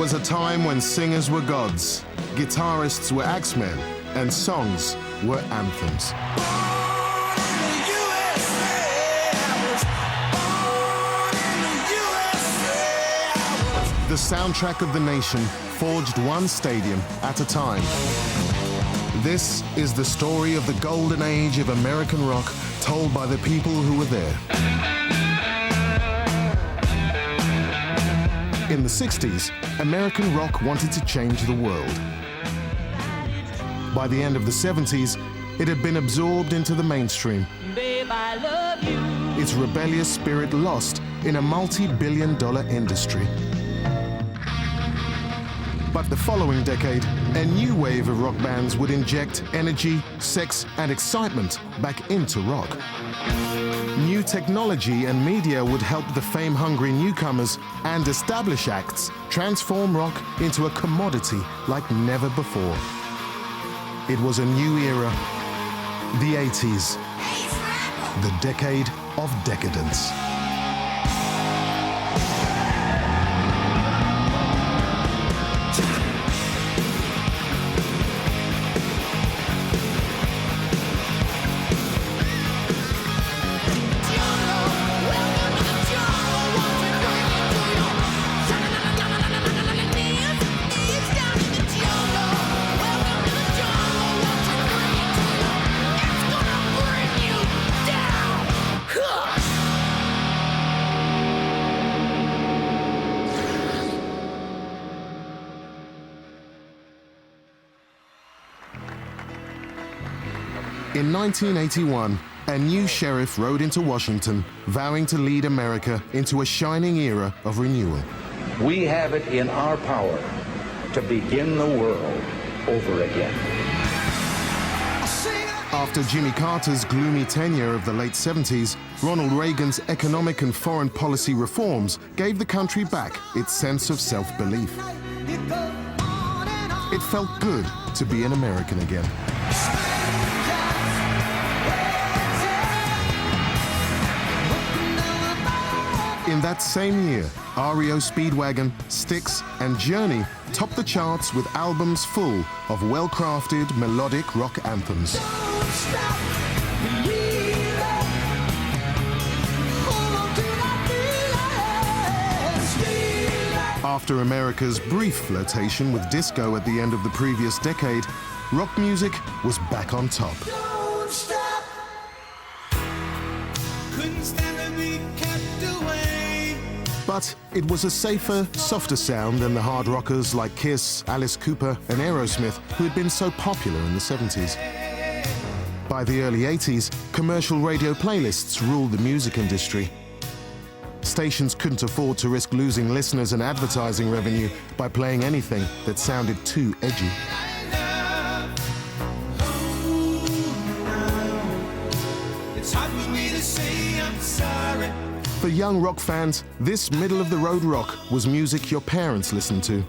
was a time when singers were gods, guitarists were axemen, and songs were anthems. The soundtrack of the nation forged one stadium at a time. This is the story of the golden age of American rock told by the people who were there. In the 60s, American rock wanted to change the world. By the end of the 70s, it had been absorbed into the mainstream. Babe, I love you. Its rebellious spirit lost in a multi-billion-dollar industry. But the following decade, a new wave of rock bands would inject energy, sex, and excitement back into rock. New technology and media would help the fame-hungry newcomers and established acts transform rock into a commodity like never before. It was a new era, the 80s, the decade of decadence. In 1981, a new sheriff rode into Washington, vowing to lead America into a shining era of renewal. We have it in our power to begin the world over again. After Jimmy Carter's gloomy tenure of the late 70s, Ronald Reagan's economic and foreign policy reforms gave the country back its sense of self-belief. It felt good to be an American again. In that same year, REO Speedwagon, Styx, and Journey topped the charts with albums full of well-crafted melodic rock anthems. After America's brief flirtation with disco at the end of the previous decade, rock music was back on top. But it was a safer, softer sound than the hard rockers like Kiss, Alice Cooper, and Aerosmith who had been so popular in the 70s. By the early 80s, commercial radio playlists ruled the music industry. Stations couldn't afford to risk losing listeners and advertising revenue by playing anything that sounded too edgy. For young rock fans, this middle-of-the-road rock was music your parents listened to.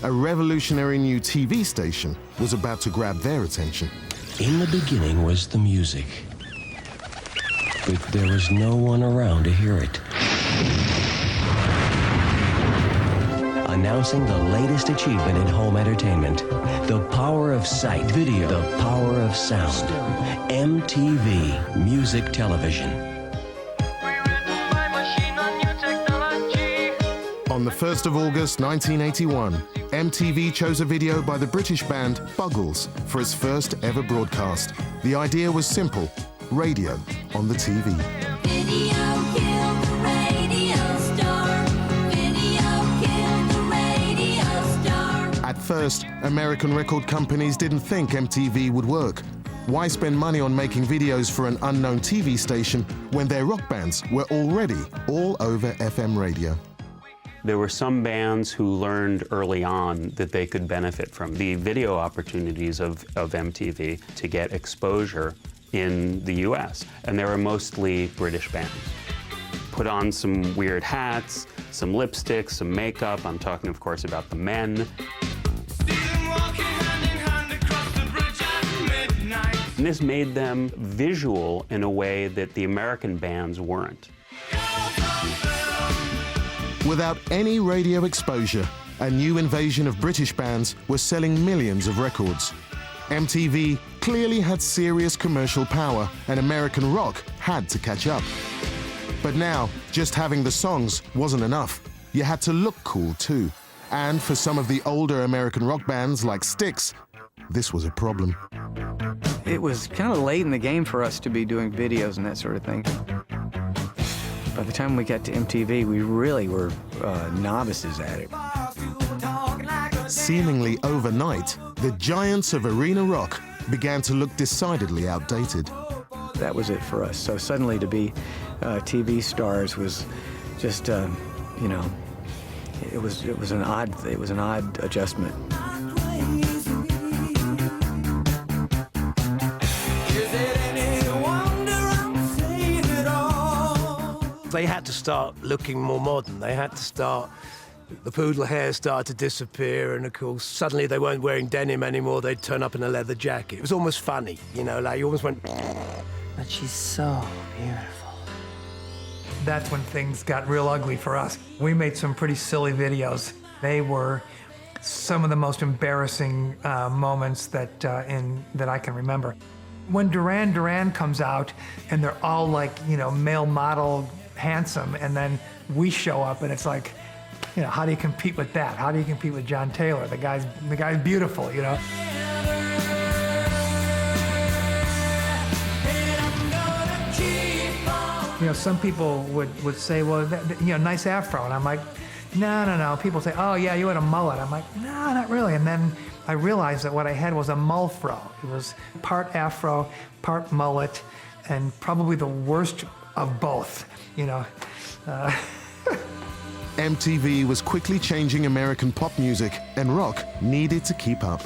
A revolutionary new TV station was about to grab their attention. In the beginning was the music, but there was no one around to hear it. Announcing the latest achievement in home entertainment, the power of sight, video, the power of sound, MTV Music Television. On the 1st of August 1981, MTV chose a video by the British band Buggles for its first ever broadcast. The idea was simple: radio on the TV. Video killed the radio star. Video killed the radio star. At first, American record companies didn't think MTV would work. Why spend money on making videos for an unknown TV station when their rock bands were already all over FM radio? There were some bands who learned early on that they could benefit from the video opportunities of MTV to get exposure in the US, and they were mostly British bands. Put on some weird hats, some lipsticks, some makeup. I'm talking, of course, about the Men. And this made them visual in a way that the American bands weren't. Without any radio exposure, a new invasion of British bands were selling millions of records. MTV clearly had serious commercial power, and American rock had to catch up. But now, just having the songs wasn't enough. You had to look cool too. And for some of the older American rock bands like Styx, this was a problem. It was kind of late in the game for us to be doing videos and that sort of thing. By the time we got to MTV, we really were novices at it. Seemingly overnight, the giants of arena rock began to look decidedly outdated. That was it for us. So suddenly to be TV stars was just, you know, it was an odd adjustment. They had to start looking more modern. They had to start, the poodle hair started to disappear, and of course, suddenly they weren't wearing denim anymore. They'd turn up in a leather jacket. It was almost funny, you know, like you almost went... But she's so beautiful. That's when things got real ugly for us. We made some pretty silly videos. They were some of the most embarrassing moments that I can remember. When Duran Duran comes out, and they're all like, you know, male model, handsome, and then we show up and it's like, you know, how do you compete with that? How do you compete with John Taylor? The guy's beautiful, you know. You know, some people would say, well, you know, nice afro, and I'm like, no. People say, oh yeah, you had a mullet. I'm like, no, not really. And then I realized that what I had was a mulfro. It was part afro, part mullet, and probably the worst of both, you know. MTV was quickly changing American pop music, and rock needed to keep up.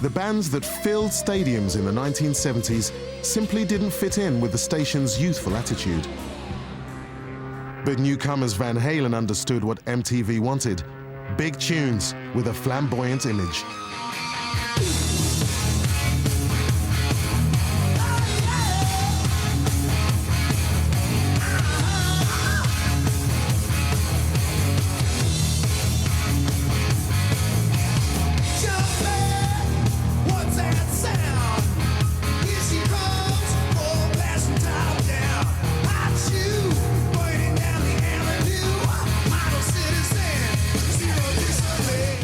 The bands that filled stadiums in the 1970s simply didn't fit in with the station's youthful attitude. But newcomers Van Halen understood what MTV wanted: big tunes with a flamboyant image.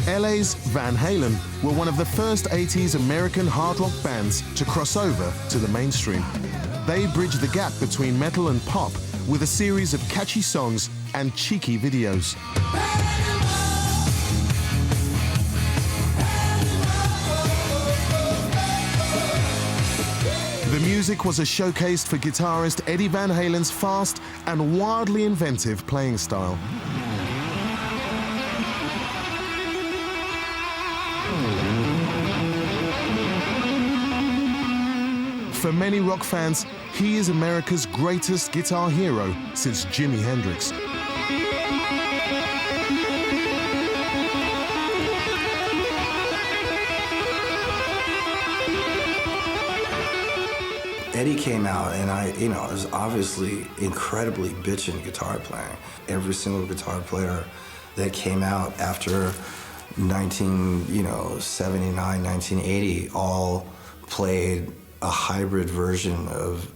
LA's Van Halen were one of the first 80s American hard rock bands to cross over to the mainstream. They bridged the gap between metal and pop with a series of catchy songs and cheeky videos. The music was a showcase for guitarist Eddie Van Halen's fast and wildly inventive playing style. For many rock fans, he is America's greatest guitar hero since Jimi Hendrix. Eddie came out, and I was obviously incredibly bitchin' guitar playing. Every single guitar player that came out after 1979, 1980, all played a hybrid version of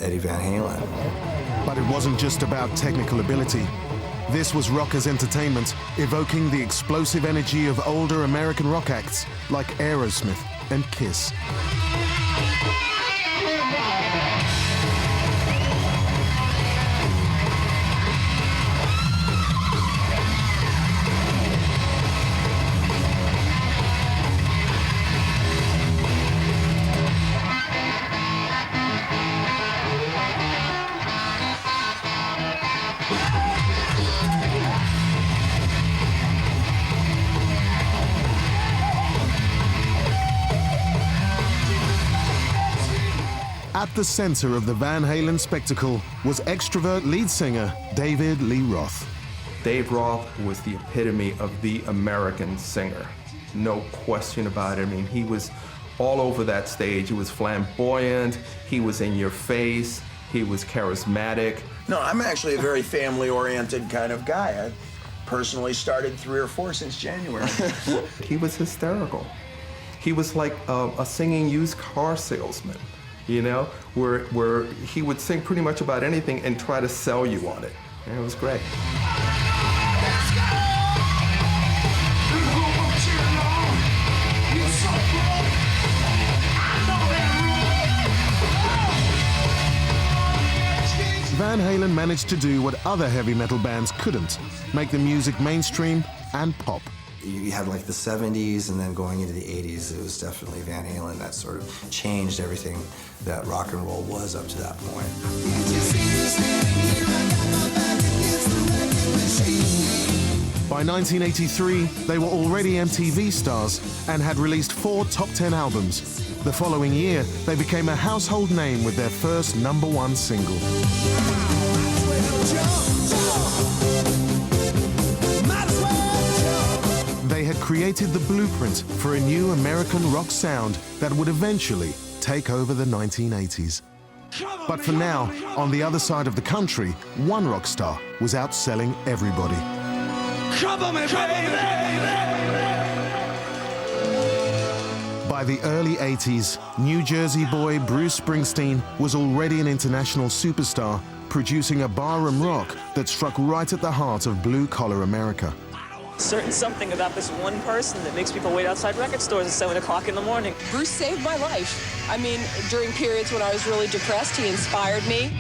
Eddie Van Halen. But it wasn't just about technical ability. This was rockers' entertainment, evoking the explosive energy of older American rock acts like Aerosmith and Kiss. At the center of the Van Halen spectacle was extrovert lead singer David Lee Roth. Dave Roth was the epitome of the American singer. No question about it. I mean, he was all over that stage. He was flamboyant, he was in your face, he was charismatic. No, I'm actually a very family-oriented kind of guy. personally started 3 or 4 since January. He was hysterical. He was like a singing used car salesman, you know, where he would sing pretty much about anything and try to sell you on it. And it was great. Van Halen managed to do what other heavy metal bands couldn't, make the music mainstream and pop. You had like the 70s and then going into the 80s, it was definitely Van Halen that sort of changed everything that rock and roll was up to that point. By 1983, they were already MTV stars and had released 4 top 10 albums. The following year, they became a household name with their first #1 single. They had created the blueprint for a new American rock sound that would eventually take over the 1980s. But for now, on the other side of the country, one rock star was outselling everybody. Cover me, baby. By the early 80s, New Jersey boy Bruce Springsteen was already an international superstar, producing a barroom rock that struck right at the heart of blue-collar America. Certain something about this one person that makes people wait outside record stores at 7 o'clock in the morning. Bruce saved my life. I mean, during periods when I was really depressed, he inspired me.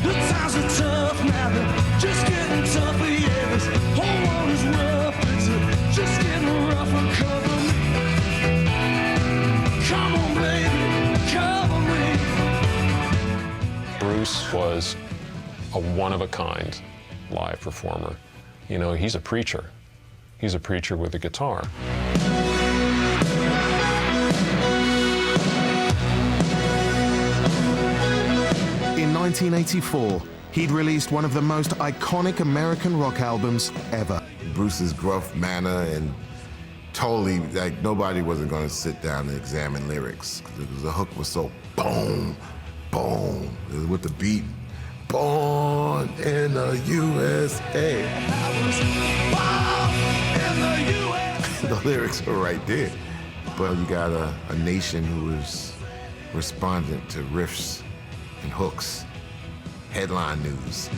The times are tough now, they're just getting tougher, yeah, this whole world is rough, it's just getting rougher, cover me. Come on, baby, cover me. Bruce was a one-of-a-kind live performer. You know, he's a preacher. He's a preacher with a guitar. In 1984, he'd released one of the most iconic American rock albums ever. Bruce's gruff manner and totally, like, nobody wasn't going to sit down and examine lyrics. Because the hook was so boom, boom, with the beat. Born in the USA. The lyrics are right there. But you got a nation who is respondent to riffs and hooks. Headline news.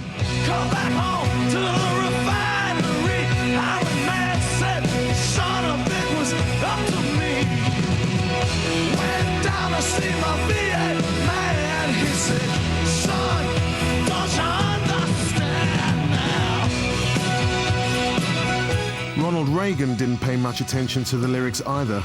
Come back home to the refinery. Iron Man said, son of it was up to me. Went down to see my VA man. He said, son, don't you understand now? Ronald Reagan didn't pay much attention to the lyrics either.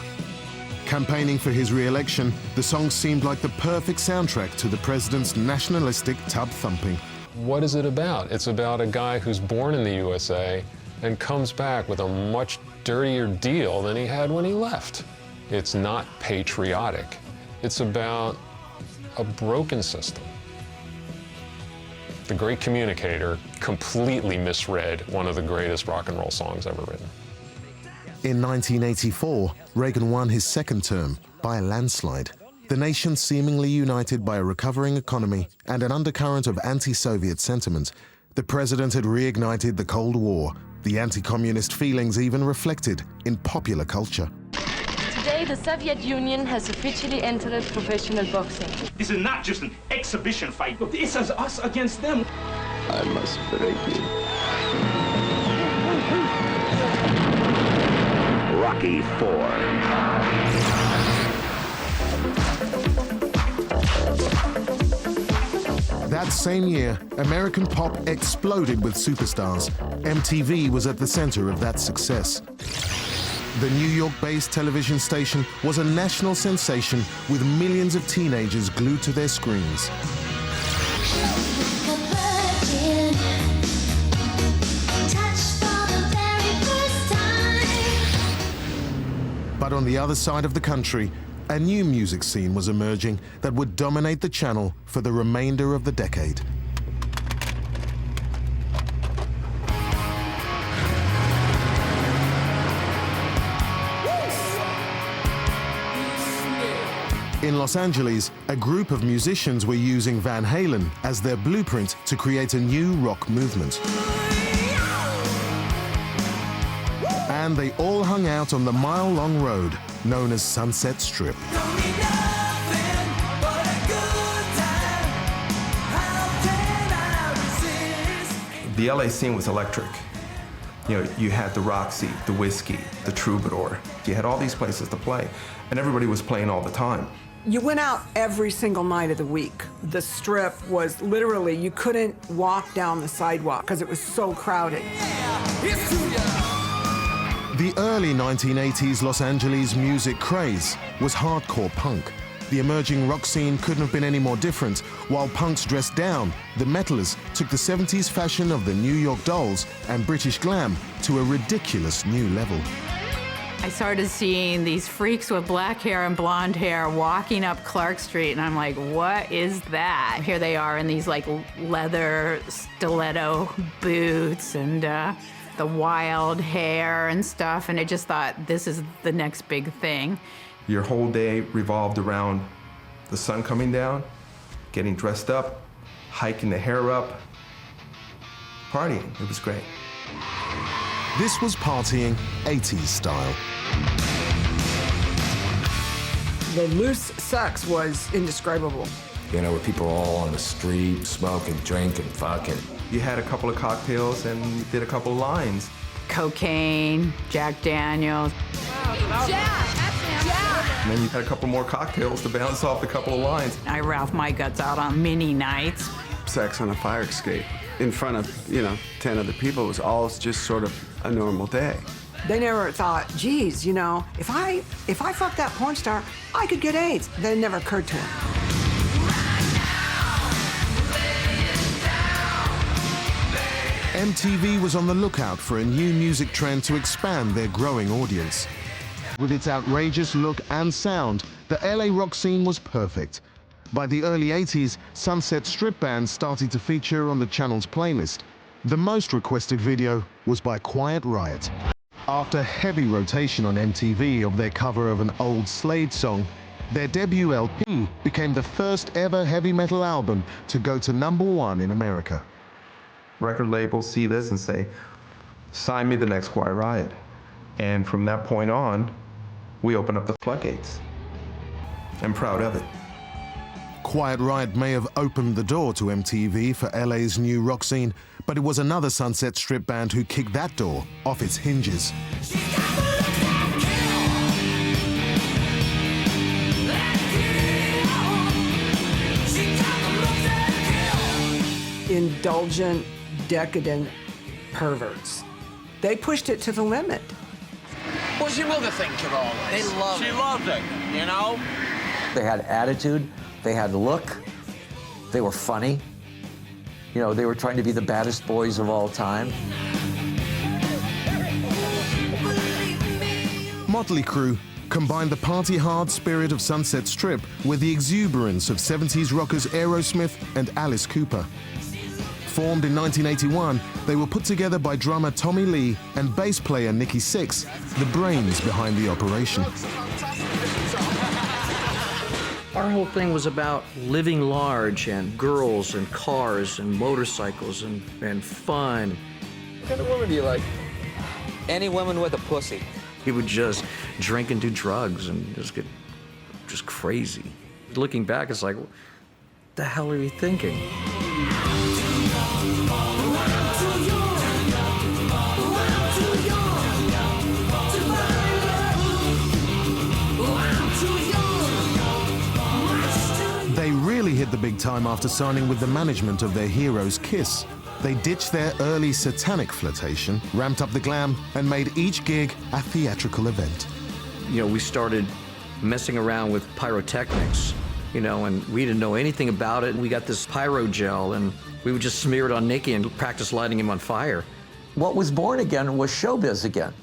Campaigning for his re-election, the song seemed like the perfect soundtrack to the president's nationalistic tub thumping. What is it about? It's about a guy who's born in the USA and comes back with a much dirtier deal than he had when he left. It's not patriotic. It's about a broken system. The Great Communicator completely misread one of the greatest rock and roll songs ever written. In 1984, Reagan won his second term by a landslide. The nation seemingly united by a recovering economy and an undercurrent of anti-Soviet sentiment. The president had reignited the Cold War, the anti-communist feelings even reflected in popular culture. Today, the Soviet Union has officially entered professional boxing. This is not just an exhibition fight. This is us against them. I must break you. Rocky IV. That same year, American pop exploded with superstars. MTV was at the center of that success. The New York-based television station was a national sensation with millions of teenagers glued to their screens. But on the other side of the country, a new music scene was emerging that would dominate the channel for the remainder of the decade. In Los Angeles, a group of musicians were using Van Halen as their blueprint to create a new rock movement. And they all hung out on the mile-long road known as Sunset Strip. The LA scene was electric. You know, you had the Roxy, the Whiskey, the Troubadour. You had all these places to play, and everybody was playing all the time. You went out every single night of the week. The Strip was literally, you couldn't walk down the sidewalk because it was so crowded. The early 1980s Los Angeles music craze was hardcore punk. The emerging rock scene couldn't have been any more different. While punks dressed down, the metalers took the 70s fashion of the New York Dolls and British glam to a ridiculous new level. I started seeing these freaks with black hair and blonde hair walking up Clark Street, and I'm like, what is that? Here they are in these like leather stiletto boots and the wild hair and stuff, and I just thought, this is the next big thing. Your whole day revolved around the sun coming down, getting dressed up, hiking the hair up, partying. It was great. This was partying 80s style. The loose sex was indescribable. You know, where people were all on the street, smoking, drinking, fucking. You had a couple of cocktails and you did a couple of lines. Cocaine, Jack Daniels. And then you had a couple more cocktails to bounce off the couple of lines. I ralphed my guts out on many nights. Sex on a fire escape in front of, 10 other people was all just sort of a normal day. They never thought, geez, if I fucked that porn star, I could get AIDS. That never occurred to them. MTV was on the lookout for a new music trend to expand their growing audience. With its outrageous look and sound, the LA rock scene was perfect. By the early 80s, Sunset Strip bands started to feature on the channel's playlist. The most requested video was by Quiet Riot. After heavy rotation on MTV of their cover of an old Slade song, their debut LP became the first ever heavy metal album to go to #1 in America. Record labels see this and say, sign me the next Quiet Riot. And from that point on, we open up the floodgates. I'm proud of it. Quiet Riot may have opened the door to MTV for LA's new rock scene, but it was another Sunset Strip band who kicked that door off its hinges. Indulgent, decadent perverts. They pushed it to the limit. What's your mother think of all this? She loved it, They had attitude, they had look, they were funny. They were trying to be the baddest boys of all time. Motley Crue combined the party-hard spirit of Sunset Strip with the exuberance of 70s rockers Aerosmith and Alice Cooper. Formed in 1981, they were put together by drummer Tommy Lee and bass player Nicky Sixx, the brains behind the operation. Our whole thing was about living large and girls and cars and motorcycles and fun. What kind of woman do you like? Any woman with a pussy. He would just drink and do drugs and just get crazy. Looking back, it's like, what the hell are you thinking? They really hit the big time after signing with the management of their heroes, Kiss. They ditched their early satanic flirtation, ramped up the glam, and made each gig a theatrical event. We started messing around with pyrotechnics, and we didn't know anything about it. We got this pyro gel, and we would just smear it on Nicky and practice lighting him on fire. What was born again was showbiz again.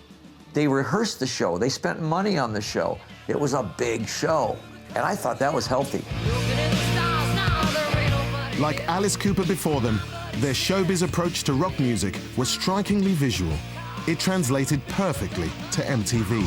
They rehearsed the show. They spent money on the show. It was a big show, and I thought that was healthy. Like Alice Cooper before them, their showbiz approach to rock music was strikingly visual. It translated perfectly to MTV.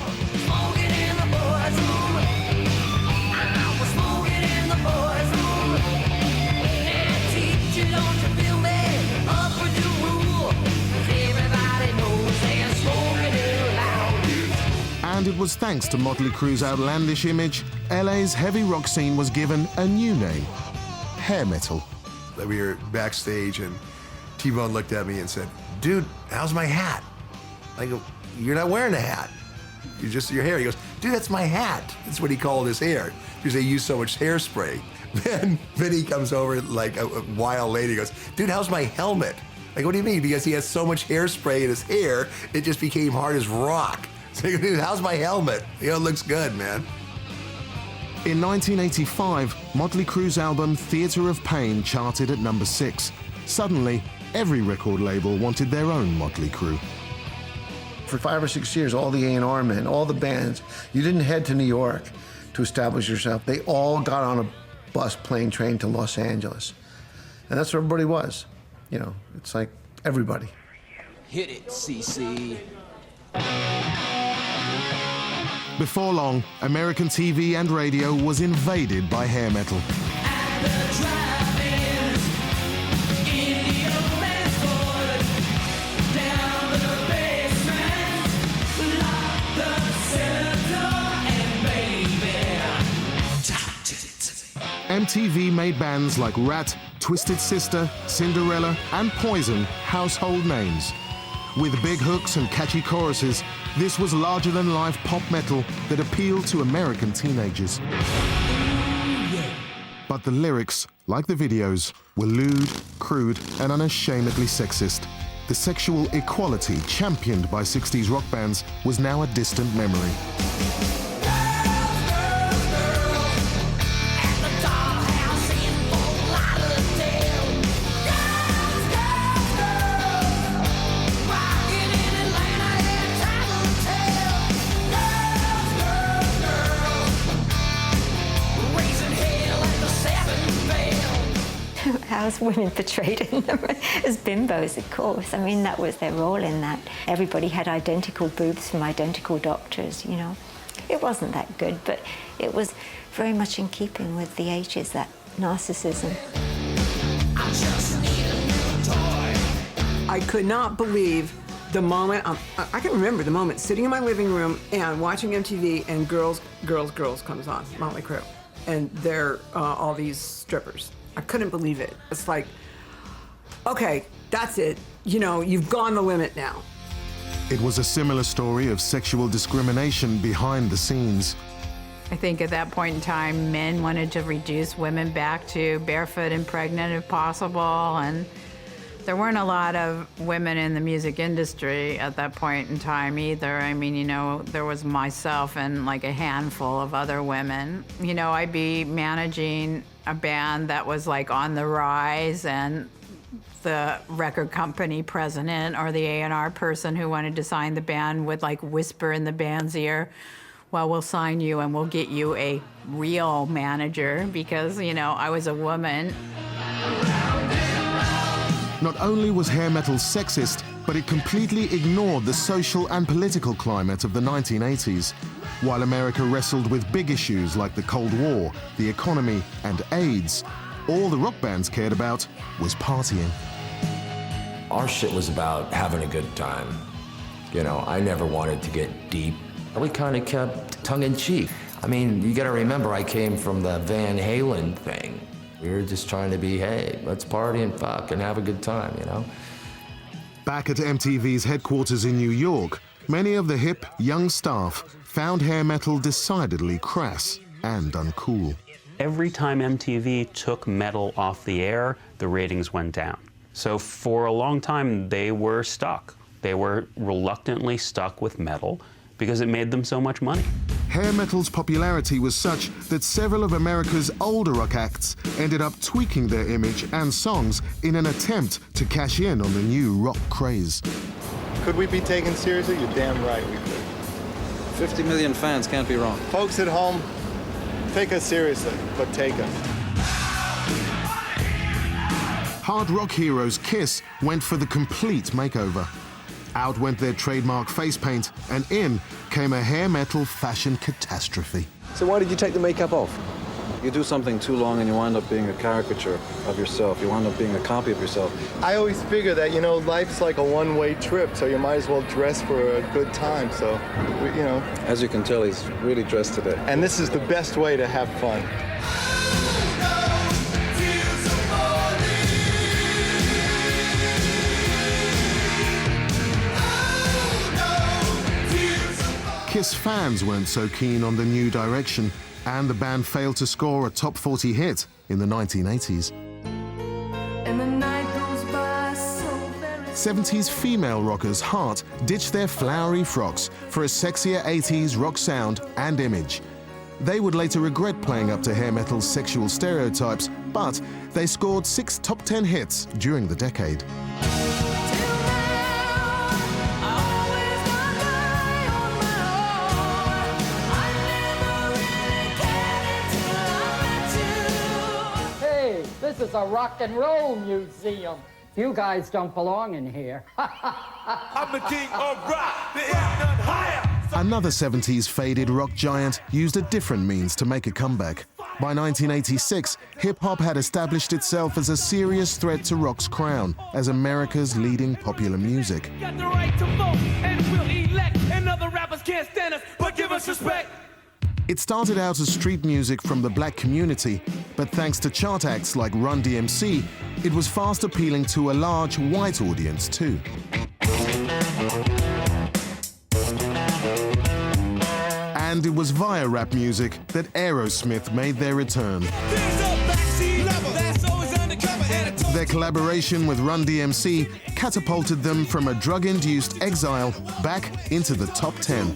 was thanks to Motley Crue's outlandish image, LA's heavy rock scene was given a new name, hair metal. We were backstage and T-Bone looked at me and said, "Dude, how's my hat?" I go, "You're not wearing a hat. You're just your hair." He goes, "Dude, that's my hat." That's what he called his hair, because they use so much hairspray. Then Vinny comes over like a while later, he goes, "Dude, how's my helmet?" I go, "What do you mean?" Because he has so much hairspray in his hair, it just became hard as rock. So I go, "Dude, how's my helmet?" You know, it looks good, man. In 1985, Motley Crue's album Theatre of Pain charted at number 6. Suddenly, every record label wanted their own Motley Crue. For 5 or 6 years, all the A&R men, all the bands, you didn't head to New York to establish yourself. They all got on a bus, plane, train to Los Angeles. And that's where everybody was. You know, it's like everybody. Hit it, CC. Before long, American TV and radio was invaded by hair metal. MTV made bands like Rat, Twisted Sister, Cinderella, and Poison household names. With big hooks and catchy choruses, this was larger-than-life pop metal that appealed to American teenagers. But the lyrics, like the videos, were lewd, crude, and unashamedly sexist. The sexual equality championed by 60s rock bands was now a distant memory. How's women portrayed in them as bimbos, of course. I mean, that was their role in that. Everybody had identical boobs from identical doctors, you know. It wasn't that good, but it was very much in keeping with the 80s, that narcissism. I could not believe the moment, I can remember the moment sitting in my living room and watching MTV and Girls comes on, Motley Crue. And they're all these strippers. I couldn't believe it. It's like, okay, that's it. You know, you've gone the limit now. It was a similar story of sexual discrimination behind the scenes. I think at that point in time, men wanted to reduce women back to barefoot and pregnant if possible, and there weren't a lot of women in the music industry at that point in time either. I mean, you know, there was myself and like a handful of other women. You know, I'd be managing a band that was like on the rise, and the record company president or the A&R person who wanted to sign the band would like whisper in the band's ear, "Well, we'll sign you and we'll get you a real manager," because, you know, I was a woman. Not only was hair metal sexist, but it completely ignored the social and political climate of the 1980s. While America wrestled with big issues like the Cold War, the economy, and AIDS, all the rock bands cared about was partying. Our shit was about having a good time. You know, I never wanted to get deep. We kind of kept tongue-in-cheek. I mean, you gotta remember, I came from the Van Halen thing. We were just trying to be, hey, let's party and fuck and have a good time, you know? Back at MTV's headquarters in New York, many of the hip, young staff found hair metal decidedly crass and uncool. Every time MTV took metal off the air, the ratings went down. So for a long time, they were stuck. They were reluctantly stuck with metal because it made them so much money. Hair metal's popularity was such that several of America's older rock acts ended up tweaking their image and songs in an attempt to cash in on the new rock craze. Could we be taken seriously? You're damn right we could. 50 million fans can't be wrong. Folks at home, take us seriously, but take us. Hard rock heroes Kiss went for the complete makeover. Out went their trademark face paint, and in came a hair metal fashion catastrophe. So why did you take the makeup off? You do something too long and you wind up being a caricature of yourself. You wind up being a copy of yourself. I always figure that, you know, life's like a one-way trip, so you might as well dress for a good time. So, you know. As you can tell, he's really dressed today. And this is the best way to have fun. Kiss fans weren't so keen on the new direction, and the band failed to score a top 40 hit in the 1980s. And the night goes by so very 70s female rockers Heart ditched their flowery frocks for a sexier 80s rock sound and image. They would later regret playing up to hair metal's sexual stereotypes, but they scored 6 top 10 hits during the decade. This is a rock and roll museum. You guys don't belong in here. I'm the king of rock. There ain't none higher. Another 70s faded rock giant used a different means to make a comeback. By 1986, hip-hop had established itself as a serious threat to rock's crown as America's leading popular music. Got the right to vote and we'll elect, and other rappers can't stand us, but give us respect. It started out as street music from the black community, but thanks to chart acts like Run DMC, it was fast appealing to a large white audience too. And it was via rap music that Aerosmith made their return. Their collaboration with Run DMC catapulted them from a drug-induced exile back into the top 10.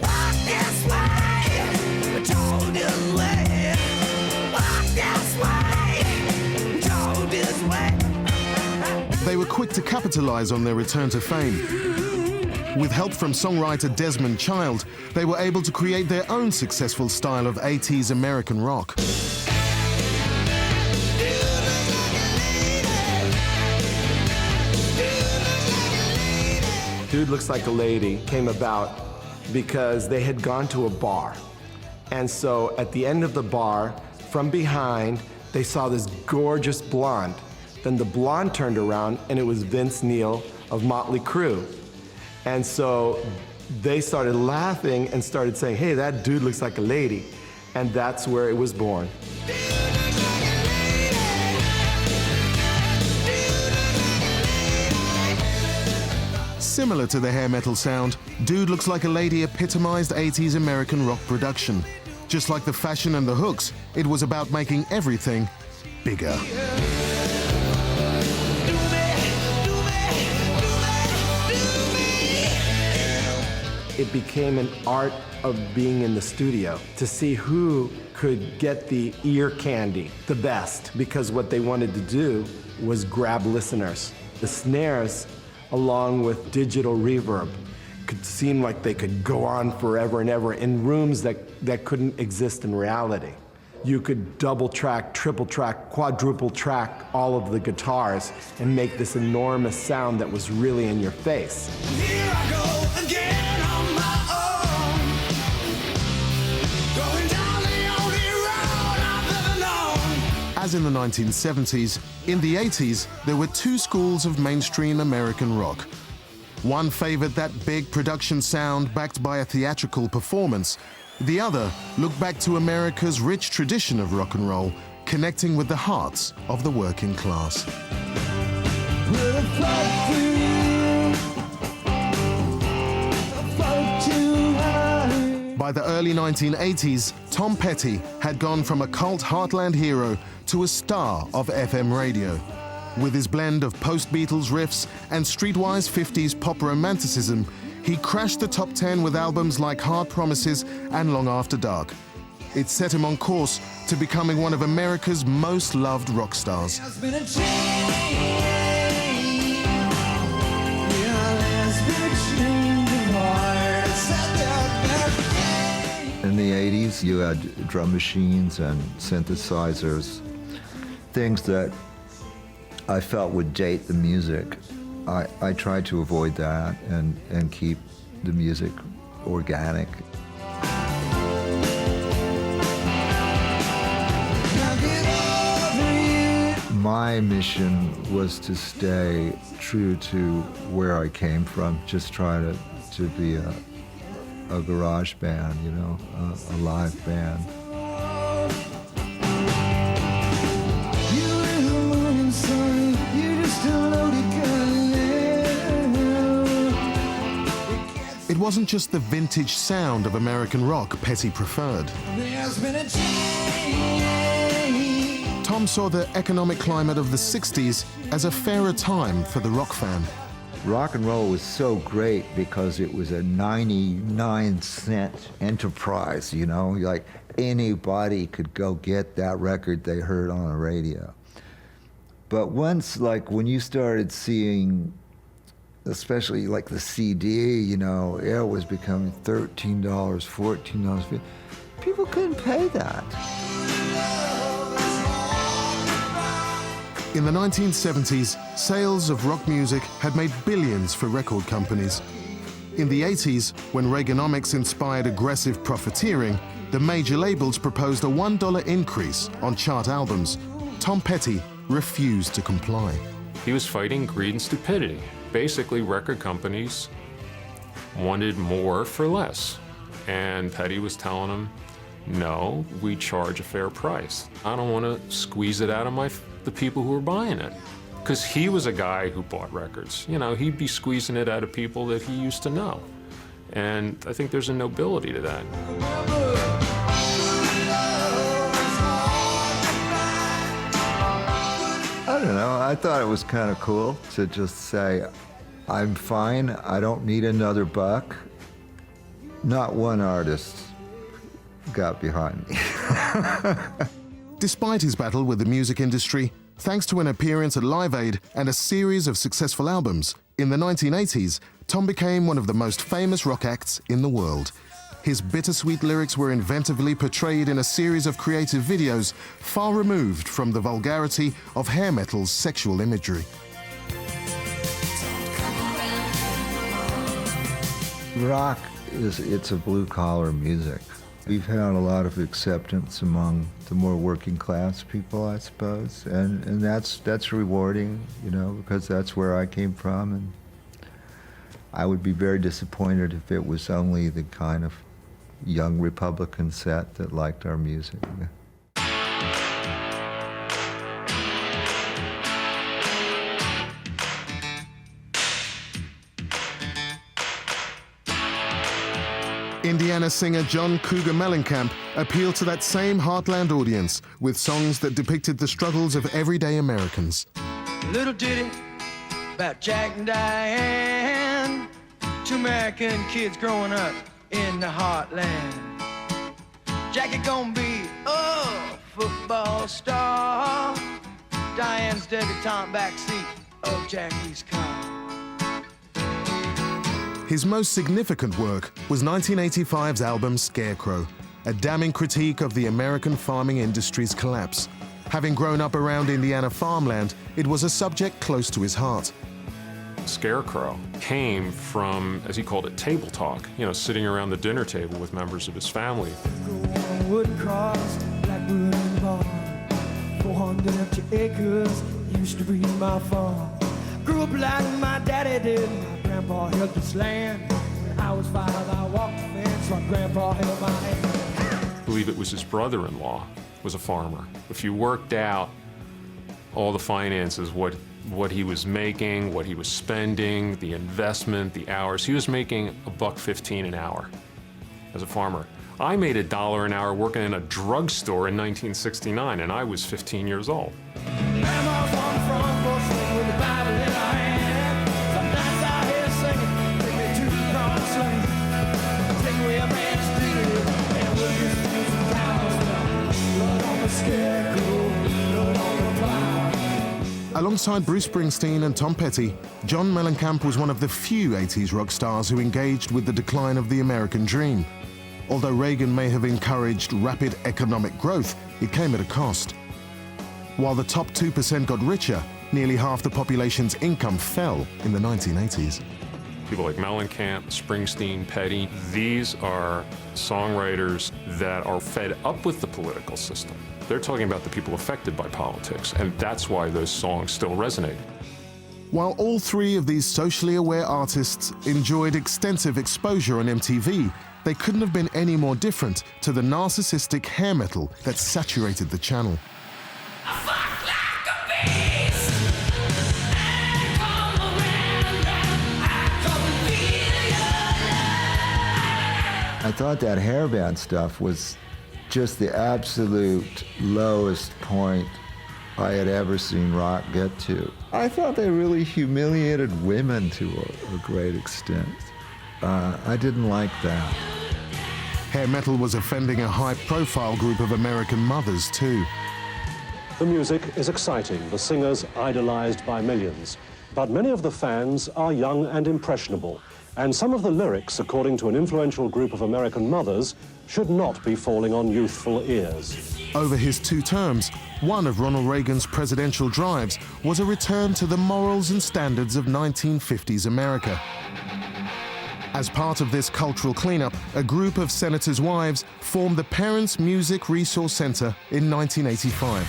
They were quick to capitalize on their return to fame. With help from songwriter Desmond Child, they were able to create their own successful style of 80s American rock. Dude Looks Like a Lady came about because they had gone to a bar. And so at the end of the bar, from behind, they saw this gorgeous blonde. Then the blonde turned around and it was Vince Neil of Motley Crue. And so they started laughing and started saying, hey, that dude looks like a lady. And that's where it was born. Similar to the hair metal sound, Dude Looks Like a Lady epitomized 80s American rock production. Just like the fashion and the hooks, it was about making everything bigger. It became an art of being in the studio to see who could get the ear candy the best, because what they wanted to do was grab listeners. The snares, along with digital reverb, could seem like they could go on forever and ever in rooms that couldn't exist in reality. You could double track, triple track, quadruple track all of the guitars and make this enormous sound that was really in your face. Here I go again on my own, going down the only road I've ever known. As in the 1970s, in the 80s, there were two schools of mainstream American rock. One favored that big production sound backed by a theatrical performance. The other looked back to America's rich tradition of rock and roll, connecting with the hearts of the working class. By the early 1980s, Tom Petty had gone from a cult Heartland hero to a star of FM radio. With his blend of post-Beatles riffs and streetwise 50s pop romanticism, he crashed the top 10 with albums like Hard Promises and Long After Dark. It set him on course to becoming one of America's most loved rock stars. In the 80s, you had drum machines and synthesizers, things that I felt would date the music. I tried to avoid that and keep the music organic. My mission was to stay true to where I came from, just try to be a garage band, you know, a live band. It wasn't just the vintage sound of American rock Petty preferred. Tom saw the economic climate of the 60s as a fairer time for the rock fan. Rock and roll was so great because it was a 99-cent enterprise, you know? Like, anybody could go get that record they heard on the radio. But once, like, when you started seeing, especially like the CD, you know, it was becoming $13, $14. People couldn't pay that. In the 1970s, sales of rock music had made billions for record companies. In the 80s, when Reaganomics inspired aggressive profiteering, the major labels proposed a $1 increase on chart albums. Tom Petty refused to comply. He was fighting greed and stupidity. Basically, record companies wanted more for less. And Petty was telling them, no, we charge a fair price. I don't want to squeeze it out of the people who are buying it. Because he was a guy who bought records. You know, he'd be squeezing it out of people that he used to know. And I think there's a nobility to that. I don't know, I thought it was kind of cool to just say, I'm fine, I don't need another buck. Not one artist got behind me. Despite his battle with the music industry, thanks to an appearance at Live Aid and a series of successful albums, in the 1980s, Tom became one of the most famous rock acts in the world. His bittersweet lyrics were inventively portrayed in a series of creative videos far removed from the vulgarity of hair metal's sexual imagery. Rock it's a blue-collar music. We've had a lot of acceptance among the more working class people, I suppose, and that's rewarding, you know, because that's where I came from, and I would be very disappointed if it was only the kind of young Republican set that liked our music. Indiana singer John Cougar Mellencamp appealed to that same heartland audience with songs that depicted the struggles of everyday Americans. Little ditty about Jack and Diane, two American kids growing up in the heartland. Jackie gonna be a football star, Diane's debutante backseat of Jackie's car. His most significant work was 1985's album Scarecrow, a damning critique of the American farming industry's collapse. Having grown up around Indiana farmland, it was a subject close to his heart. Scarecrow came from, as he called it, table talk, you know, sitting around the dinner table with members of his family. Wooden cross, Blackwood and the barn, 400 empty acres used to be my farm. Grew up like my daddy did. My grandpa held this land. When I was 5, I walked the fence while grandpa held my hand. I believe it was his brother-in-law was a farmer. If you worked out all the finances, what he was making, what he was spending, the investment, the hours, he was making $1.15 an hour as a farmer. I made $1 an hour working in a drugstore in 1969, and I was 15 years old. Grandma's on the front porch swing with the Bible in her hand. Some nights out here singing, take me to the promised land. Take away a man's dignity, and we'll just do some cowboy stuff. Blood on the scarecrow, blood on the plow. Alongside Bruce Springsteen and Tom Petty, John Mellencamp was one of the few 80s rock stars who engaged with the decline of the American dream. Although Reagan may have encouraged rapid economic growth, it came at a cost. While the top 2% got richer, nearly half the population's income fell in the 1980s. People like Mellencamp, Springsteen, Petty. These are songwriters that are fed up with the political system. They're talking about the people affected by politics, and that's why those songs still resonate. While all three of these socially aware artists enjoyed extensive exposure on MTV, they couldn't have been any more different to the narcissistic hair metal that saturated the channel. I thought that hairband stuff was just the absolute lowest point I had ever seen rock get to. I thought they really humiliated women to a great extent. I didn't like that. Hair metal was offending a high-profile group of American mothers too. The music is exciting, the singers idolized by millions. But many of the fans are young and impressionable. And some of the lyrics, according to an influential group of American mothers, should not be falling on youthful ears. Over his 2 terms, one of Ronald Reagan's presidential drives was a return to the morals and standards of 1950s America. As part of this cultural cleanup, a group of senators' wives formed the Parents Music Resource Center in 1985.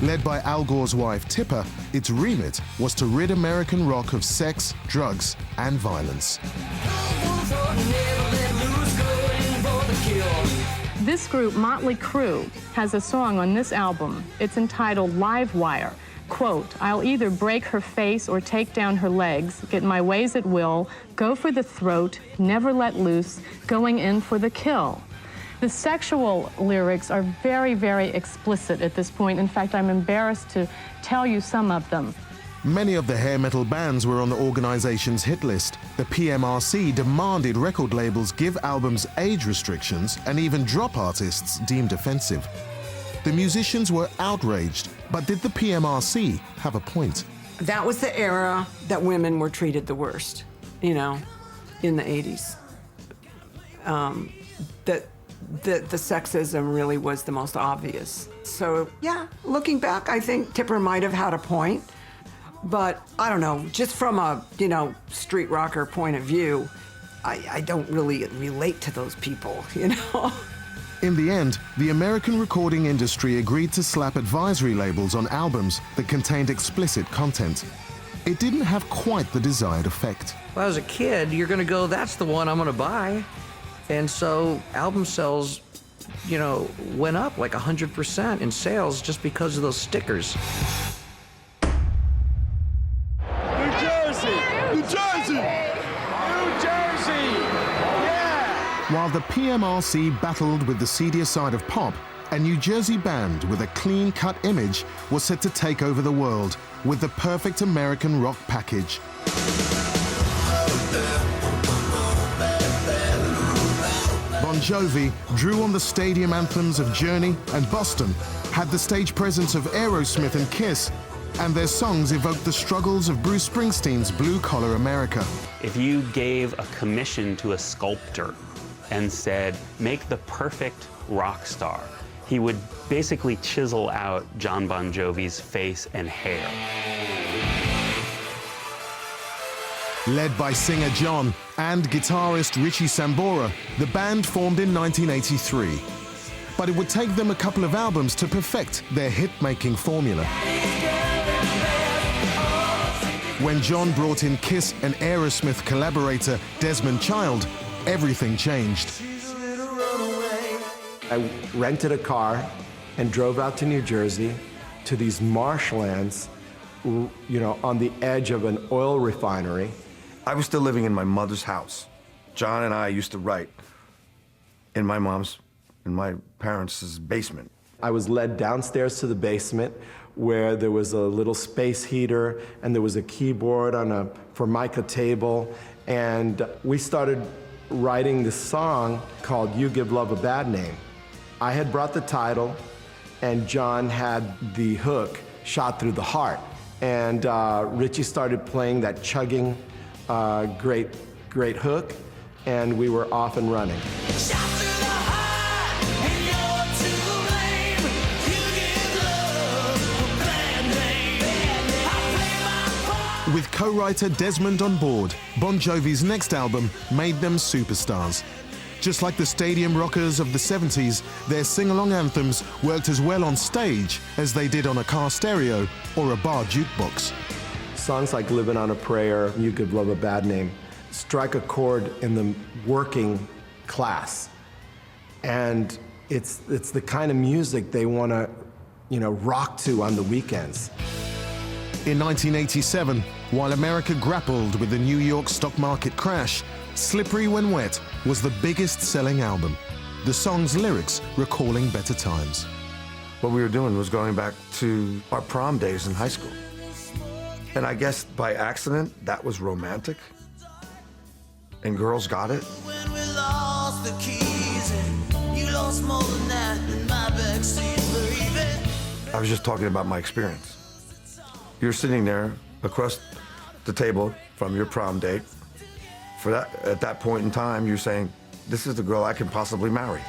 Led by Al Gore's wife, Tipper, its remit was to rid American rock of sex, drugs, and violence. This group, Motley Crue, has a song on this album. It's entitled Live Wire. Quote, I'll either break her face or take down her legs, get my ways at will, go for the throat, never let loose, going in for the kill. The sexual lyrics are very, very explicit at this point. In fact, I'm embarrassed to tell you some of them. Many of the hair metal bands were on the organization's hit list. The PMRC demanded record labels give albums age restrictions and even drop artists deemed offensive. The musicians were outraged, but did the PMRC have a point? That was the era that women were treated the worst, you know, in the 80s. The sexism really was the most obvious. So, yeah, looking back, I think Tipper might have had a point. But I don't know, just from a, you know, street rocker point of view, I don't really relate to those people, you know? In the end, the American recording industry agreed to slap advisory labels on albums that contained explicit content. It didn't have quite the desired effect. Well, as a kid, you're gonna go, that's the one I'm gonna buy. And so album sales, you know, went up like 100% in sales just because of those stickers. New Jersey! New Jersey! New Jersey! Yeah! While the PMRC battled with the seedier side of pop, a New Jersey band with a clean-cut image was set to take over the world with the perfect American rock package. Bon Jovi drew on the stadium anthems of Journey and Boston, had the stage presence of Aerosmith and Kiss, and their songs evoked the struggles of Bruce Springsteen's blue-collar America. If you gave a commission to a sculptor and said, make the perfect rock star, he would basically chisel out John Bon Jovi's face and hair. Led by singer John and guitarist Richie Sambora, the band formed in 1983. But it would take them a couple of albums to perfect their hit-making formula. When John brought in Kiss and Aerosmith collaborator Desmond Child, everything changed. I rented a car and drove out to New Jersey to these marshlands, you know, on the edge of an oil refinery. I was still living in my mother's house. John and I used to write in my parents' basement. I was led downstairs to the basement where there was a little space heater and there was a keyboard on a Formica table, and we started writing this song called You Give Love a Bad Name. I had brought the title, and John had the hook, Shot Through the Heart. And Richie started playing that chugging, great hook, and we were off and running. With co-writer Desmond on board, Bon Jovi's next album made them superstars. Just like the stadium rockers of the 70s, their sing-along anthems worked as well on stage as they did on a car stereo or a bar jukebox. Songs like Living on a Prayer, You Could Love a Bad Name, strike a chord in the working class. And it's the kind of music they want to, rock to on the weekends. In 1987, while America grappled with the New York stock market crash, Slippery When Wet was the biggest-selling album. The song's lyrics recalling better times. What we were doing was going back to our prom days in high school. And I guess by accident, that was romantic. And girls got it. When we lost the keys and you lost more than that in my backseat, baby. I was just talking about my experience. You're sitting there across the table from your prom date. At that point in time, you're saying, this is the girl I can possibly marry.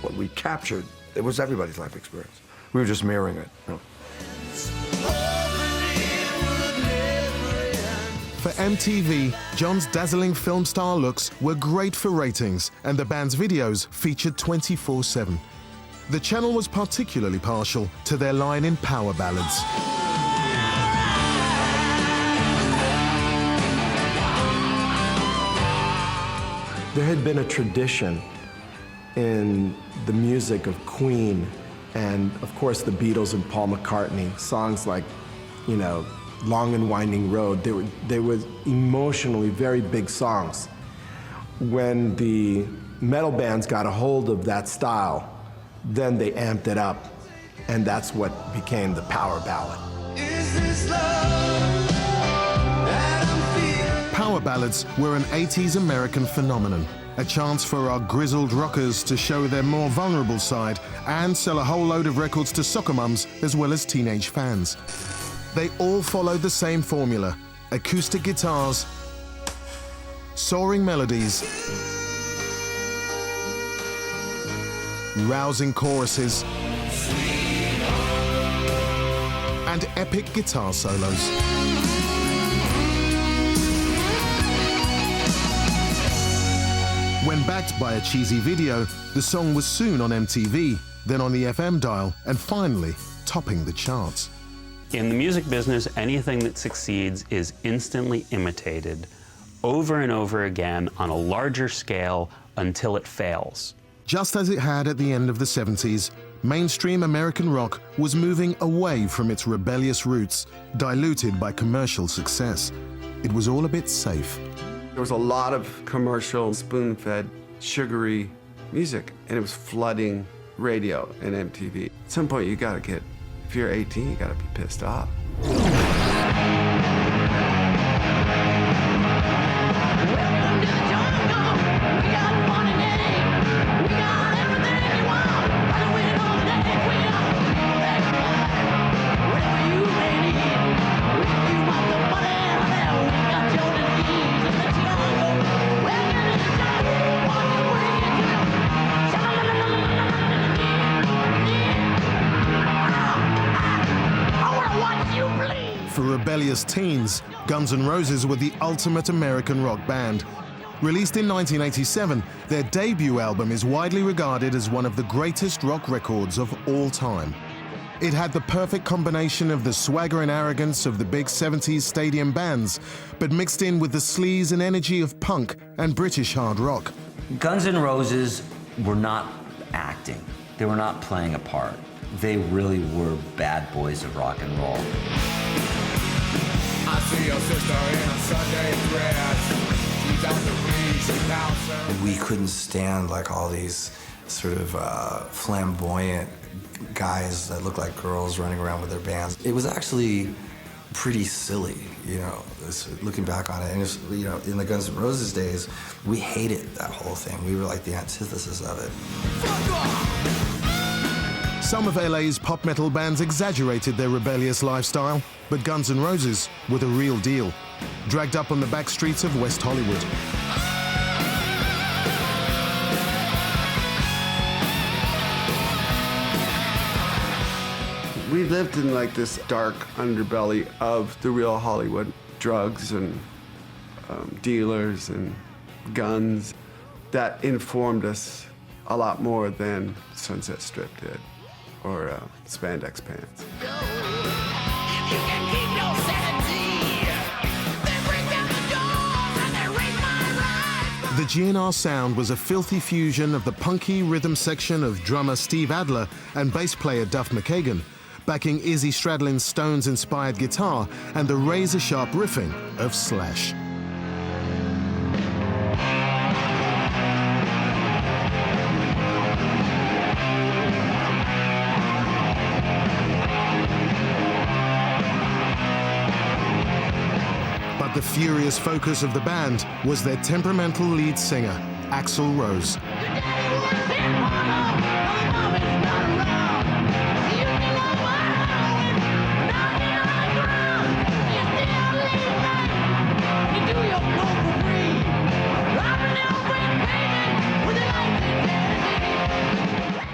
What we captured, it was everybody's life experience. We were just mirroring it. For MTV, John's dazzling film star looks were great for ratings, and the band's videos featured 24/7. The channel was particularly partial to their line in power ballads. There had been a tradition in the music of Queen and, of course, the Beatles and Paul McCartney. Songs like, Long and Winding Road. They were emotionally very big songs. When the metal bands got a hold of that style, then they amped it up, and that's what became the power ballad. Power ballads were an 80s American phenomenon, a chance for our grizzled rockers to show their more vulnerable side and sell a whole load of records to soccer mums as well as teenage fans. They all followed the same formula: acoustic guitars, soaring melodies, rousing choruses, and epic guitar solos. When backed by a cheesy video, the song was soon on MTV, then on the FM dial, and finally topping the charts. In the music business, anything that succeeds is instantly imitated over and over again on a larger scale until it fails. Just as it had at the end of the 70s, mainstream American rock was moving away from its rebellious roots, diluted by commercial success. It was all a bit safe. There was a lot of commercial, spoon-fed, sugary music, and it was flooding radio and MTV. At some point, you gotta get, if you're 18, you gotta be pissed off. For rebellious teens, Guns N' Roses were the ultimate American rock band. Released in 1987, their debut album is widely regarded as one of the greatest rock records of all time. It had the perfect combination of the swagger and arrogance of the big 70s stadium bands, but mixed in with the sleaze and energy of punk and British hard rock. Guns N' Roses were not acting. They were not playing a part. They really were bad boys of rock and roll. I see your sister in a Sunday dress. She's out the breeze now. We couldn't stand like all these sort of flamboyant guys that look like girls running around with their bands. It was actually pretty silly, looking back on it. And it's, in the Guns N' Roses days, we hated that whole thing. We were like the antithesis of it. Some of LA's pop metal bands exaggerated their rebellious lifestyle, but Guns N' Roses were the real deal, dragged up on the back streets of West Hollywood. We lived in like this dark underbelly of the real Hollywood, drugs and dealers and guns. That informed us a lot more than Sunset Strip did, or spandex pants. The GNR sound was a filthy fusion of the punky rhythm section of drummer Steve Adler and bass player Duff McKagan, backing Izzy Stradlin's Stones-inspired guitar and the razor-sharp riffing of Slash. But the furious focus of the band was their temperamental lead singer, Axl Rose.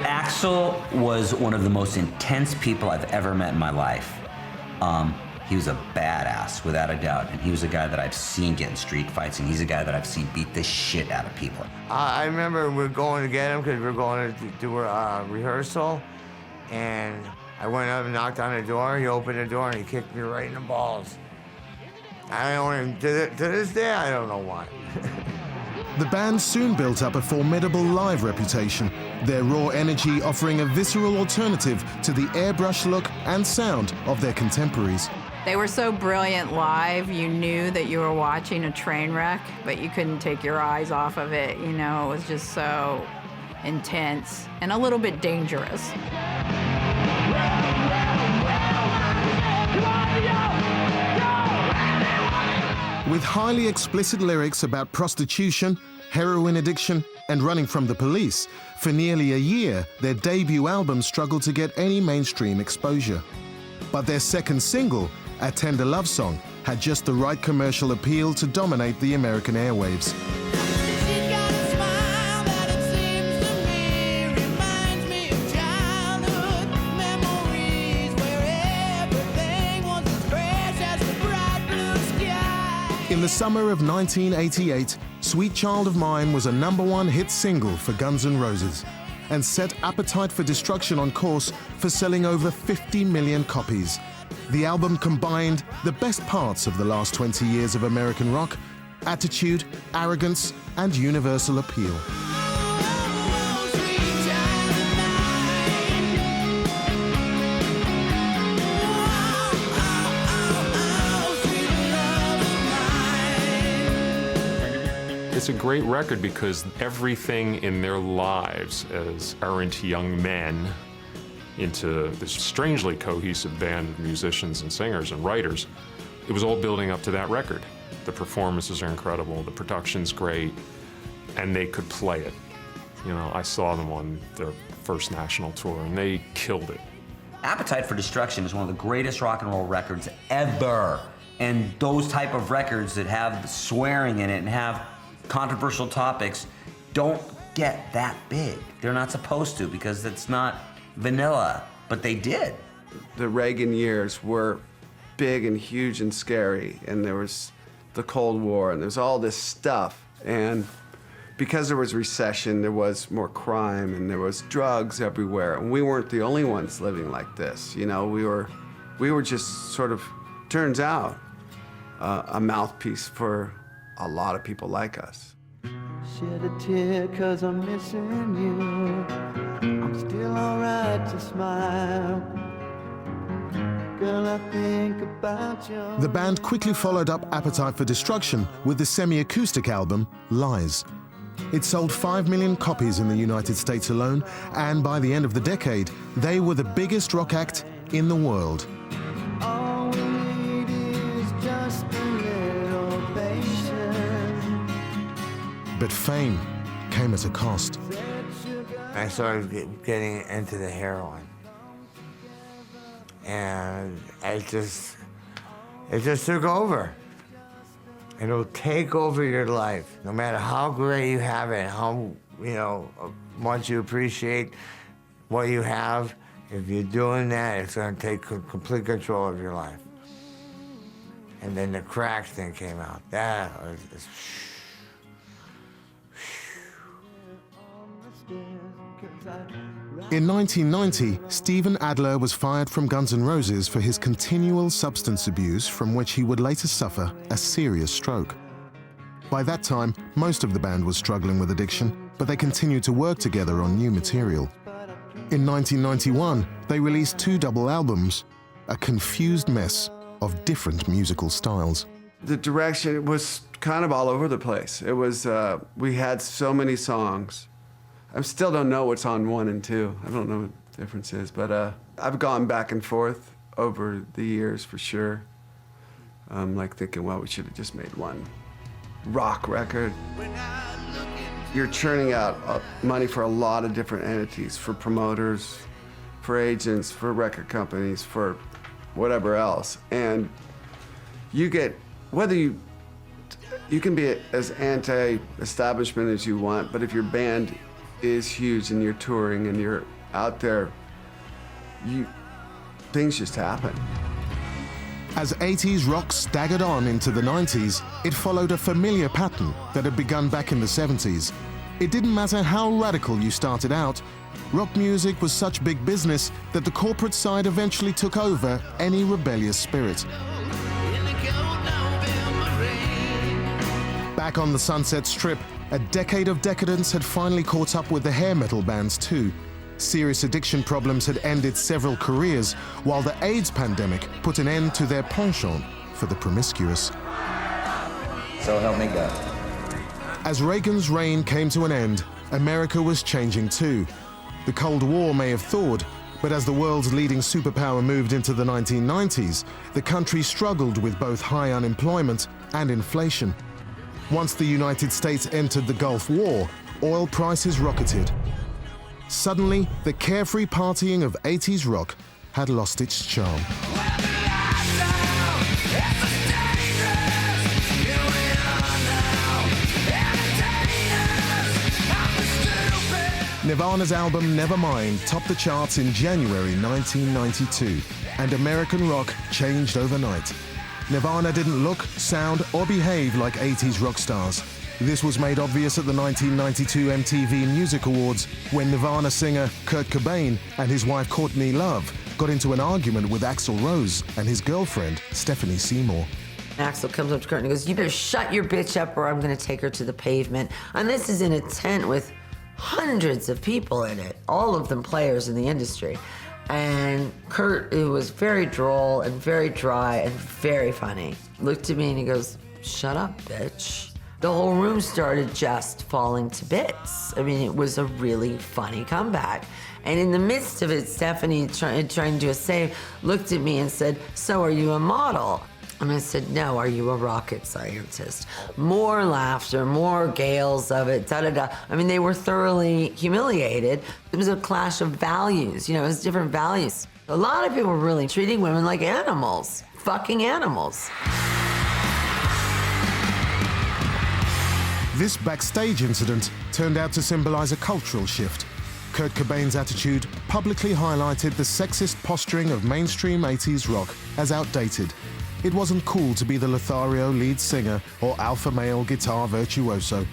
Axl was one of the most intense people I've ever met in my life. He was a badass, without a doubt, and he was a guy that I've seen get in street fights, and he's a guy that I've seen beat the shit out of people. I remember we were going to get him because we were going to do a rehearsal, and I went up and knocked on the door. He opened the door and he kicked me right in the balls. I don't even, to this day, I don't know why. The band soon built up a formidable live reputation, their raw energy offering a visceral alternative to the airbrush look and sound of their contemporaries. They were so brilliant live, you knew that you were watching a train wreck, but you couldn't take your eyes off of it. You know, it was just so intense and a little bit dangerous. With highly explicit lyrics about prostitution, heroin addiction, and running from the police, for nearly a year, their debut album struggled to get any mainstream exposure. But their second single, A Tender Love Song, had just the right commercial appeal to dominate the American airwaves. In the summer of 1988, Sweet Child of Mine was a #1 hit single for Guns N' Roses and set Appetite for Destruction on course for selling over 50 million copies. The album combined the best parts of the last 20 years of American rock: attitude, arrogance, and universal appeal. It's a great record because everything in their lives as errant young men into this strangely cohesive band of musicians and singers and writers, it was all building up to that record. The performances are incredible, the production's great, and they could play it. You know, I saw them on their first national tour and they killed it. Appetite for Destruction is one of the greatest rock and roll records ever. And those type of records that have swearing in it and have controversial topics don't get that big. They're not supposed to because it's not vanilla, but they did. The Reagan years were big and huge and scary, and there was the Cold War, and there was all this stuff. And because there was recession, there was more crime, and there was drugs everywhere, and we weren't the only ones living like this. You know, we were just sort of, turns out, a mouthpiece for a lot of people like us. Shed a tear 'cause I'm missing you. I'm still alright to smile. Girl, I think about you. The band quickly followed up Appetite for Destruction with the semi-acoustic album, Lies. It sold 5 million copies in the United States alone, and by the end of the decade, they were the biggest rock act in the world. All we need is just a little patience. But fame came at a cost. I started getting into the heroin. And it just took over. It'll take over your life. No matter how great you have it, how much you appreciate what you have, If you're doing that, it's going to take complete control of your life. And then the crack thing came out. That was just... In 1990, Steven Adler was fired from Guns N' Roses for his continual substance abuse, from which he would later suffer a serious stroke. By that time, most of the band was struggling with addiction, but they continued to work together on new material. In 1991, they released 2 double albums, a confused mess of different musical styles. The direction was kind of all over the place. It was, we had so many songs. I still don't know what's on 1 and 2. I don't know what the difference is, but I've gone back and forth over the years for sure. Like thinking, well, we should have just made one rock record. You're churning out money for a lot of different entities, for promoters, for agents, for record companies, for whatever else. And you get, whether you can be as anti-establishment as you want, but if your band is huge and you're touring and you're out there, things just happen. As 80s rock staggered on into the 90s, it followed a familiar pattern that had begun back in the 70s. It didn't matter how radical you started out, rock music was such big business that the corporate side eventually took over any rebellious spirit. Back on the Sunset Strip, a decade of decadence had finally caught up with the hair metal bands too. Serious addiction problems had ended several careers, while the AIDS pandemic put an end to their penchant for the promiscuous. So help me God. As Reagan's reign came to an end, America was changing too. The Cold War may have thawed, but as the world's leading superpower moved into the 1990s, the country struggled with both high unemployment and inflation. Once the United States entered the Gulf War, oil prices rocketed. Suddenly, the carefree partying of 80s rock had lost its charm. Nirvana's album Nevermind topped the charts in January 1992, and American rock changed overnight. Nirvana didn't look, sound, or behave like 80s rock stars. This was made obvious at the 1992 MTV Music Awards when Nirvana singer Kurt Cobain and his wife Courtney Love got into an argument with Axl Rose and his girlfriend Stephanie Seymour. Axl comes up to Kurt and goes, "You better shut your bitch up or I'm gonna take her to the pavement." And this is in a tent with hundreds of people in it, all of them players in the industry. And Kurt, who was very droll and very dry and very funny, looked at me and he goes, "Shut up, bitch." The whole room started just falling to bits. I mean, it was a really funny comeback. And in the midst of it, Stephanie, trying to do a save, looked at me and said, "So are you a model?" And I said, "No, are you a rocket scientist?" More laughter, more gales of it, da-da-da. I mean, they were thoroughly humiliated. It was a clash of values, it was different values. A lot of people were really treating women like animals, fucking animals. This backstage incident turned out to symbolize a cultural shift. Kurt Cobain's attitude publicly highlighted the sexist posturing of mainstream 80s rock as outdated. It wasn't cool to be the Lothario lead singer or alpha male guitar virtuoso.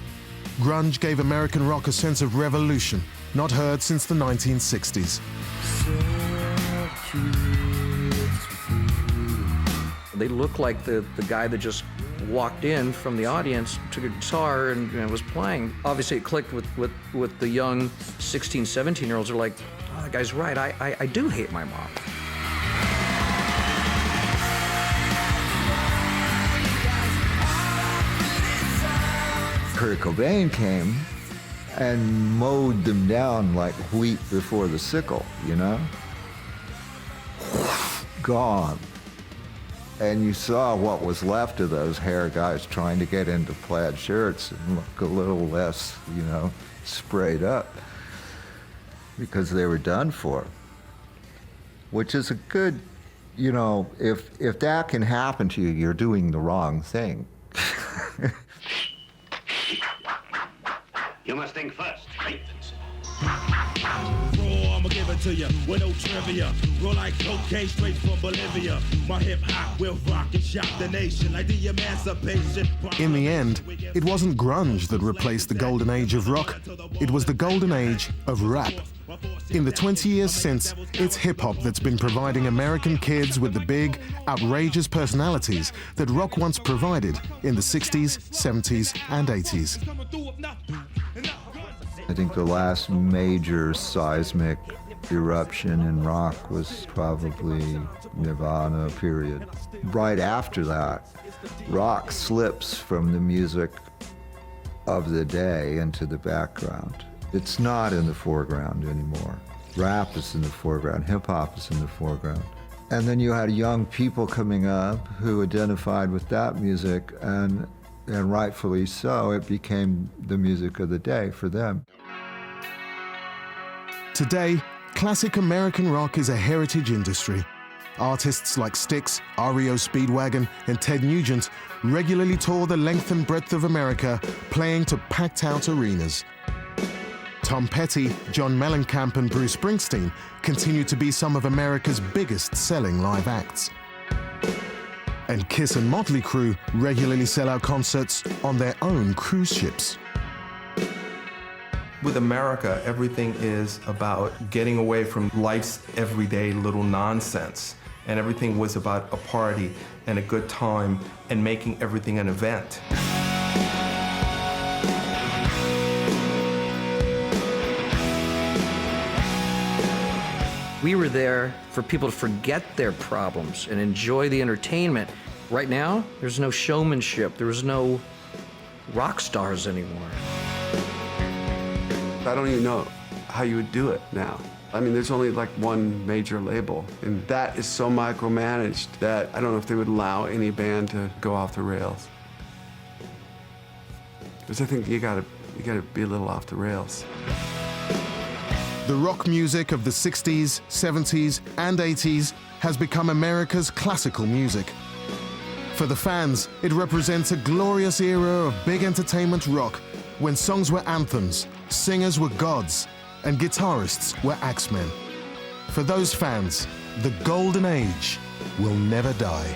Grunge gave American rock a sense of revolution, not heard since the 1960s. They looked like the guy that just walked in from the audience, took a guitar and was playing. Obviously it clicked with the young 16, 17-year-olds are like, "Oh, that guy's right, I do hate my mom." Kurt Cobain came and mowed them down like wheat before the sickle, Gone. And you saw what was left of those hair guys trying to get into plaid shirts and look a little less, sprayed up because they were done for. Which is a good, if that can happen to you, you're doing the wrong thing. You must think first, right, Vincent? Raw, I'ma give it to you with no trivia. Roll like cocaine straight from Bolivia. My hip hop will rock and shock the nation like the emancipation. In the end, it wasn't grunge that replaced the golden age of rock, it was the golden age of rap. In the 20 years since, it's hip-hop that's been providing American kids with the big, outrageous personalities that rock once provided in the 60s, 70s, and 80s. I think the last major seismic eruption in rock was probably Nirvana, period. Right after that, rock slips from the music of the day into the background. It's not in the foreground anymore. Rap is in the foreground, hip-hop is in the foreground. And then you had young people coming up who identified with that music, and rightfully so, it became the music of the day for them. Today, classic American rock is a heritage industry. Artists like Styx, REO Speedwagon, and Ted Nugent regularly tour the length and breadth of America, playing to packed-out arenas. Tom Petty, John Mellencamp, and Bruce Springsteen continue to be some of America's biggest-selling live acts. And Kiss and Motley Crue regularly sell out concerts on their own cruise ships. With America, everything is about getting away from life's everyday little nonsense. And everything was about a party and a good time and making everything an event. We were there for people to forget their problems and enjoy the entertainment. Right now, there's no showmanship. There's no rock stars anymore. I don't even know how you would do it now. I mean, there's only like one major label, and that is so micromanaged that I don't know if they would allow any band to go off the rails. Because I think you gotta be a little off the rails. The rock music of the 60s, 70s, and 80s has become America's classical music. For the fans, it represents a glorious era of big entertainment rock, when songs were anthems, singers were gods, and guitarists were axemen. For those fans, the golden age will never die.